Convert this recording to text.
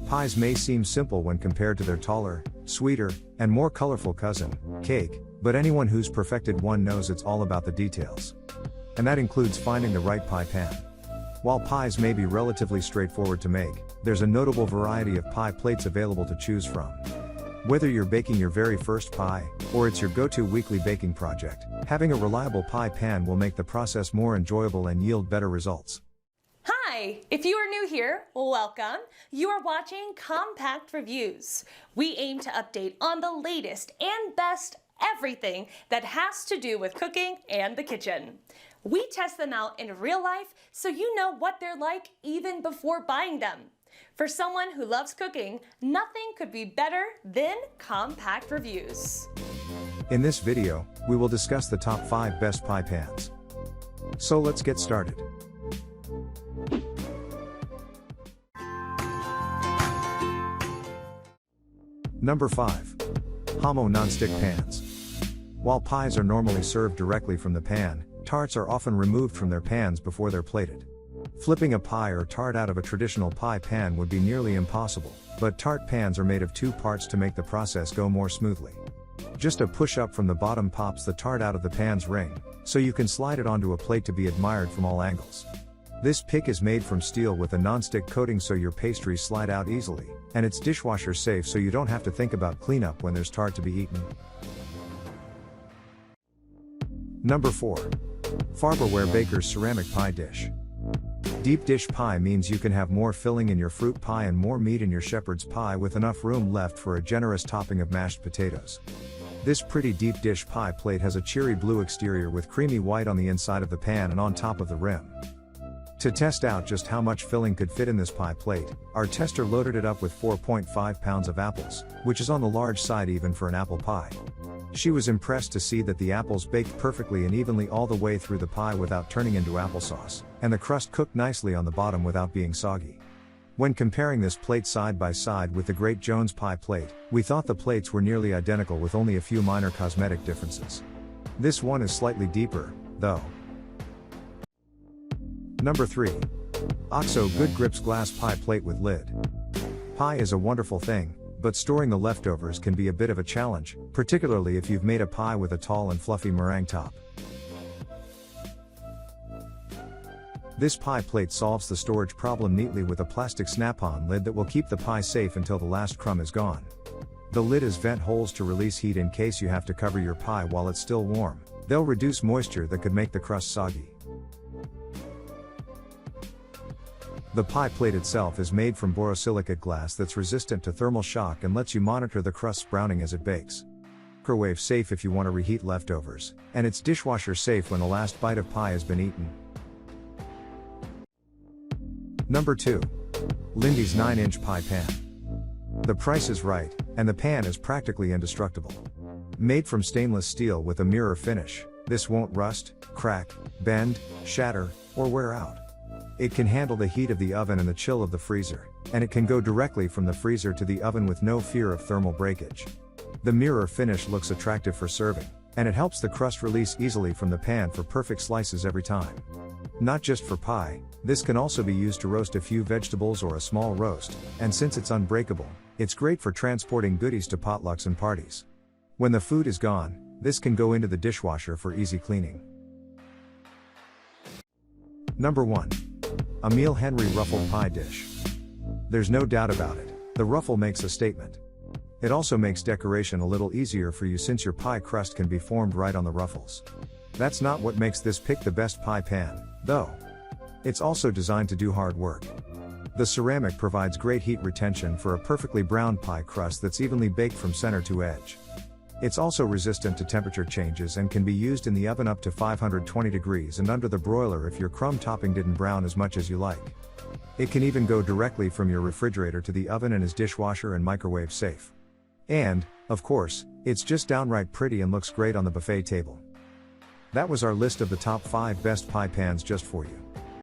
Pies may seem simple when compared to their taller, sweeter, and more colorful cousin, cake, but anyone who's perfected one knows it's all about the details. And that includes finding the right pie pan. While pies may be relatively straightforward to make, there's a notable variety of pie plates available to choose from. Whether you're baking your very first pie, or it's your go-to weekly baking project, having a reliable pie pan will make the process more enjoyable and yield better results. Hi! If you are new here, welcome. You are watching Compact Reviews. We aim to update on the latest and best everything that has to do with cooking and the kitchen. We test them out in real life so you know what they're like even before buying them. For someone who loves cooking, nothing could be better than Compact Reviews. In this video, we will discuss the top 5 best pie pans. So let's get started. Number 5. HOMOW Nonstick Pans. While pies are normally served directly from the pan, tarts are often removed from their pans before they're plated. Flipping a pie or tart out of a traditional pie pan would be nearly impossible, but tart pans are made of 2 parts to make the process go more smoothly. Just a push up from the bottom pops the tart out of the pan's ring, so you can slide it onto a plate to be admired from all angles. This pick is made from steel with a non-stick coating so your pastries slide out easily, and it's dishwasher safe so you don't have to think about cleanup when there's tart to be eaten. Number 4. Farberware Baker's Ceramic Pie Dish. Deep dish pie means you can have more filling in your fruit pie and more meat in your shepherd's pie with enough room left for a generous topping of mashed potatoes. This pretty deep dish pie plate has a cheery blue exterior with creamy white on the inside of the pan and on top of the rim. To test out just how much filling could fit in this pie plate, our tester loaded it up with 4.5 pounds of apples, which is on the large side even for an apple pie. She was impressed to see that the apples baked perfectly and evenly all the way through the pie without turning into applesauce, and the crust cooked nicely on the bottom without being soggy. When comparing this plate side by side with the Great Jones pie plate, we thought the plates were nearly identical with only a few minor cosmetic differences. This one is slightly deeper, though. Number 3. OXO Good Grips Glass Pie Plate with Lid. Pie is a wonderful thing, but storing the leftovers can be a bit of a challenge, particularly if you've made a pie with a tall and fluffy meringue top. This pie plate solves the storage problem neatly with a plastic snap-on lid that will keep the pie safe until the last crumb is gone. The lid has vent holes to release heat in case you have to cover your pie while it's still warm. They'll reduce moisture that could make the crust soggy. The pie plate itself is made from borosilicate glass that's resistant to thermal shock and lets you monitor the crust's browning as it bakes. Microwave safe if you want to reheat leftovers, and it's dishwasher safe when the last bite of pie has been eaten. Number 2. Lindy's 9-inch pie pan. The price is right, and the pan is practically indestructible. Made from stainless steel with a mirror finish, this won't rust, crack, bend, shatter, or wear out. It can handle the heat of the oven and the chill of the freezer, and it can go directly from the freezer to the oven with no fear of thermal breakage. The mirror finish looks attractive for serving, and it helps the crust release easily from the pan for perfect slices every time. Not just for pie, this can also be used to roast a few vegetables or a small roast, and since it's unbreakable, it's great for transporting goodies to potlucks and parties. When the food is gone, this can go into the dishwasher for easy cleaning. Number 1. Emile Henry Ruffled Pie Dish. There's no doubt about it, the ruffle makes a statement. It also makes decoration a little easier for you since your pie crust can be formed right on the ruffles. That's not what makes this pick the best pie pan, though. It's also designed to do hard work. The ceramic provides great heat retention for a perfectly browned pie crust that's evenly baked from center to edge. It's also resistant to temperature changes and can be used in the oven up to 520 degrees and under the broiler if your crumb topping didn't brown as much as you like. It can even go directly from your refrigerator to the oven and is dishwasher and microwave safe. And, of course, it's just downright pretty and looks great on the buffet table. That was our list of the top 5 best pie pans just for you.